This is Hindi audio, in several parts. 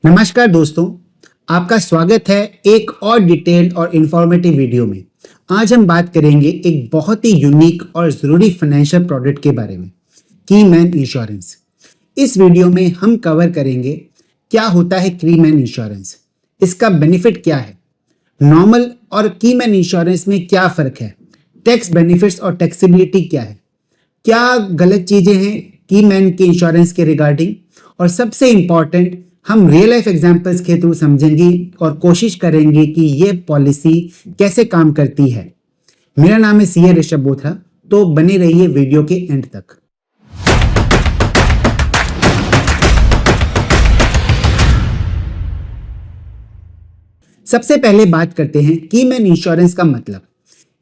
नमस्कार दोस्तों, आपका स्वागत है एक और डिटेल्ड और इंफॉर्मेटिव वीडियो में। आज हम बात करेंगे एक बहुत ही यूनिक और ज़रूरी फाइनेंशियल प्रोडक्ट के बारे में, कीमैन इंश्योरेंस। इस वीडियो में हम कवर करेंगे क्या होता है कीमैन इंश्योरेंस, इसका बेनिफिट क्या है, नॉर्मल और कीमैन इंश्योरेंस में क्या फ़र्क है, टैक्स बेनिफिट्स और टैक्सेबिलिटी क्या है, क्या गलत चीज़ें हैं कीमैन के इंश्योरेंस के रिगार्डिंग, और सबसे इम्पॉर्टेंट हम रियल लाइफ एग्जांपल्स के थ्रू समझेंगे और कोशिश करेंगे कि ये पॉलिसी कैसे काम करती है। मेरा नाम है सीए ऋषभ बोथरा, तो बने रहिए वीडियो के एंड तक। सबसे पहले बात करते हैं कीमैन इंश्योरेंस का मतलब।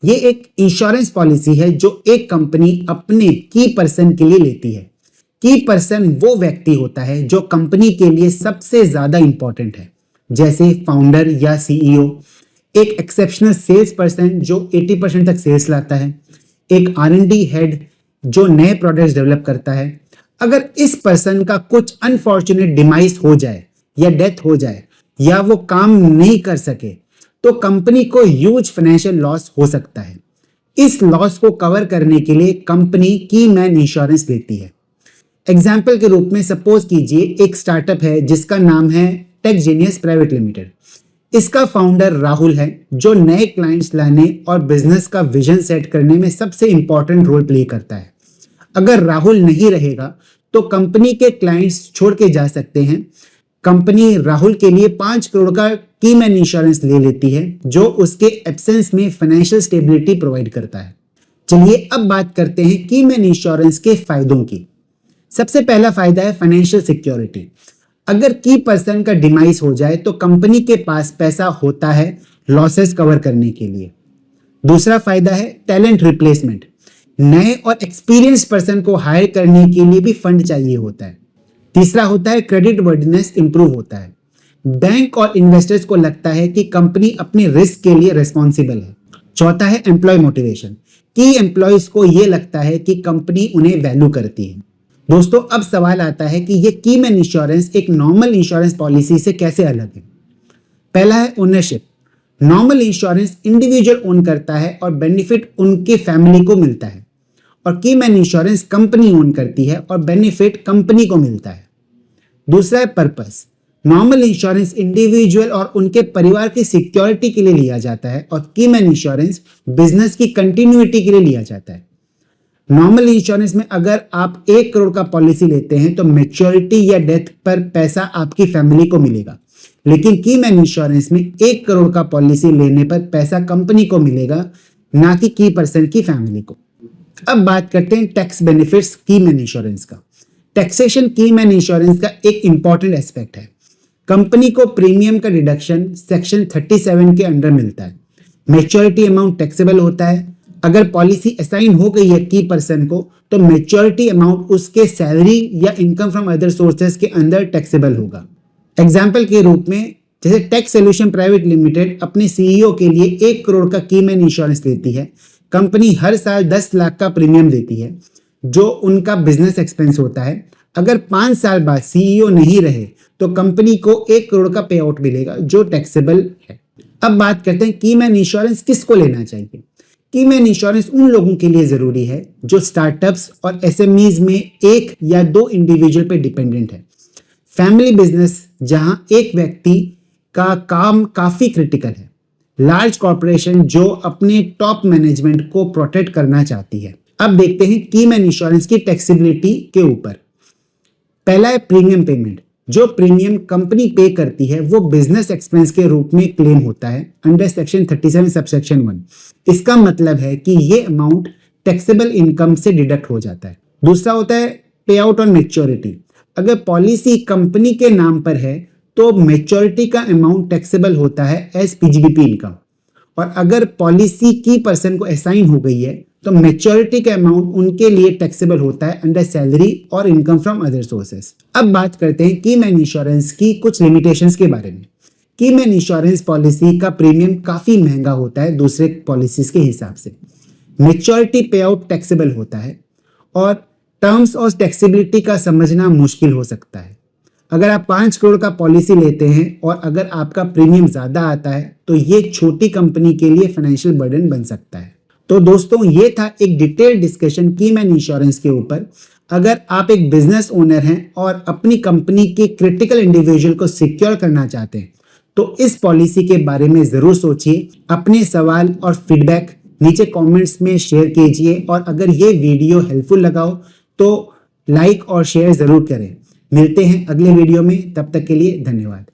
ये एक इंश्योरेंस पॉलिसी है जो एक कंपनी अपने की पर्सन के लिए लेती है। की पर्सन वो व्यक्ति होता है जो कंपनी के लिए सबसे ज्यादा इंपॉर्टेंट है, जैसे फाउंडर या सीईओ, एक एक्सेप्शनल सेल्स पर्सन जो 80% तक सेल्स लाता है, एक आर&डी हेड जो नए प्रोडक्ट्स डेवलप करता है। अगर इस पर्सन का कुछ अनफॉर्चुनेट डिमाइस हो जाए या डेथ हो जाए या वो काम नहीं कर सके तो कंपनी को ह्यूज फाइनेंशियल लॉस हो सकता है। इस लॉस को कवर करने के लिए कंपनी कीमैन इंश्योरेंस लेती है। एग्जाम्पल के रूप में सपोज कीजिए एक स्टार्टअप है जिसका नाम है टेकजीनियस प्राइवेट लिमिटेड। इसका फाउंडर राहुल है जो नए क्लाइंट्स लाने और बिजनेस का विजन सेट करने में सबसे इंपॉर्टेंट रोल प्ले करता है। अगर राहुल नहीं रहेगा तो कंपनी के क्लाइंट्स छोड़ के जा सकते हैं। कंपनी राहुल के लिए 5 करोड़ का कीमैन इंश्योरेंस ले लेती है जो उसके एब्सेंस में फाइनेंशियल स्टेबिलिटी प्रोवाइड करता है। चलिए अब बात करते हैं कीमैन इंश्योरेंस के फायदों की। सबसे पहला फायदा है फाइनेंशियल सिक्योरिटी। अगर की पर्सन का डिमाइस हो जाए तो कंपनी के पास पैसा होता है लॉसेस कवर करने के लिए। दूसरा फायदा है टैलेंट रिप्लेसमेंट। नए और एक्सपीरियंस पर्सन को हायर करने के लिए भी फंड चाहिए होता है। तीसरा होता है क्रेडिट वर्दिनेस इंप्रूव होता है। बैंक और इन्वेस्टर्स को लगता है कि कंपनी अपने रिस्क के लिए रिस्पॉन्सिबल है। चौथा है एम्प्लॉय मोटिवेशन। की एम्प्लॉयज को यह लगता है कि कंपनी उन्हें वैल्यू करती है। दोस्तों, अब सवाल आता है कि ये कीमैन इंश्योरेंस एक नॉर्मल इंश्योरेंस पॉलिसी से कैसे अलग है। पहला है ownership. Normal insurance individual own करता है और बेनिफिट उनके फैमिली को मिलता है, और कीमैन इंश्योरेंस कंपनी ओन करती है और बेनिफिट कंपनी को मिलता है। दूसरा है पर्पस। नॉर्मल इंश्योरेंस इंडिविजुअल और उनके परिवार की सिक्योरिटी के लिए लिया जाता है और कीमैन इंश्योरेंस बिजनेस की कंटिन्यूटी के लिए लिया जाता है। नॉर्मल इंश्योरेंस में अगर आप 1 करोड़ का पॉलिसी लेते हैं तो मैच्योरिटी या डेथ पर पैसा आपकी फैमिली को मिलेगा, लेकिन कीमैन इंश्योरेंस में 1 करोड़ का पॉलिसी लेने पर पैसा कंपनी को मिलेगा, ना कि की पर्सन की फैमिली को। अब बात करते हैं टैक्स बेनिफिट्स कीमैन इंश्योरेंस का। टैक्सेशन कीमैन इंश्योरेंस का एक इंपॉर्टेंट एस्पेक्ट है। कंपनी को प्रीमियम का डिडक्शन सेक्शन 37 के अंडर मिलता है। मैच्योरिटी अमाउंट टैक्सेबल होता है। अगर पॉलिसी असाइन हो गई है की पर्सन को तो मैच्योरिटी अमाउंट उसके सैलरी या इनकम फ्रॉम अदर सोर्सेज के अंदर टैक्सेबल होगा। एग्जाम्पल के रूप में जैसे टैक्स सॉल्यूशन प्राइवेट लिमिटेड अपने सीईओ के लिए 1 करोड़ का कीमैन इंश्योरेंस लेती है। कंपनी हर साल 10 लाख का प्रीमियम देती है जो उनका बिजनेस एक्सपेंस होता है। अगर 5 साल बाद सीईओ नहीं रहे तो कंपनी को 1 करोड़ का पे आउट मिलेगा जो टैक्सेबल है। अब बात करते हैं कीमैन इंश्योरेंस किसको लेना चाहिए। कीमैन इंश्योरेंस उन लोगों के लिए जरूरी है जो स्टार्टअप्स और एसएमईज में 1 या 2 इंडिविजुअल पे डिपेंडेंट है। फैमिली बिजनेस जहां एक व्यक्ति का काम काफी क्रिटिकल है। लार्ज कॉर्पोरेशन जो अपने टॉप मैनेजमेंट को प्रोटेक्ट करना चाहती है। अब देखते हैं कीमैन इंश्योरेंस की टैक्सेबिलिटी के ऊपर। पहला है प्रीमियम पेमेंट। जो प्रीमियम कंपनी पे करती है वो बिजनेस एक्सपेंस के रूप में क्लेम होता है अंडर सेक्शन 37 सबसेक्शन 1। इसका मतलब है कि ये अमाउंट टैक्सेबल इनकम से डिडक्ट हो जाता है। दूसरा होता है पे आउट ऑन मैच्योरिटी। अगर पॉलिसी कंपनी के नाम पर है तो मैच्योरिटी का अमाउंट टैक्सेबल होता है एज पीजीबीपी इनकम, और अगर पॉलिसी की पर्सन को असाइन हो गई है तो मैच्योरिटी का अमाउंट उनके लिए टैक्सेबल होता है अंडर सैलरी और इनकम फ्रॉम अदर सोर्सेस। अब बात करते हैं कीमैन इंश्योरेंस की कुछ लिमिटेशंस के बारे में। कीमैन इंश्योरेंस पॉलिसी का प्रीमियम काफी महंगा होता है दूसरे पॉलिसीज के हिसाब से। मैच्योरिटी पे आउट टैक्सेबल होता है और टर्म्स और टैक्सेबिलिटी का समझना मुश्किल हो सकता है। अगर आप 5 करोड़ का पॉलिसी लेते हैं और अगर आपका प्रीमियम ज्यादा आता है तो ये एक छोटी कंपनी के लिए फाइनेंशियल बर्डन बन सकता है। तो दोस्तों ये था एक डिटेल डिस्कशन कीमैन इंश्योरेंस के ऊपर। अगर आप एक बिजनेस ओनर हैं और अपनी कंपनी के क्रिटिकल इंडिविजुअल को सिक्योर करना चाहते हैं तो इस पॉलिसी के बारे में जरूर सोचिए। अपने सवाल और फीडबैक नीचे कमेंट्स में शेयर कीजिए और अगर ये वीडियो हेल्पफुल लगा हो तो लाइक और शेयर जरूर करें। मिलते हैं अगले वीडियो में, तब तक के लिए धन्यवाद।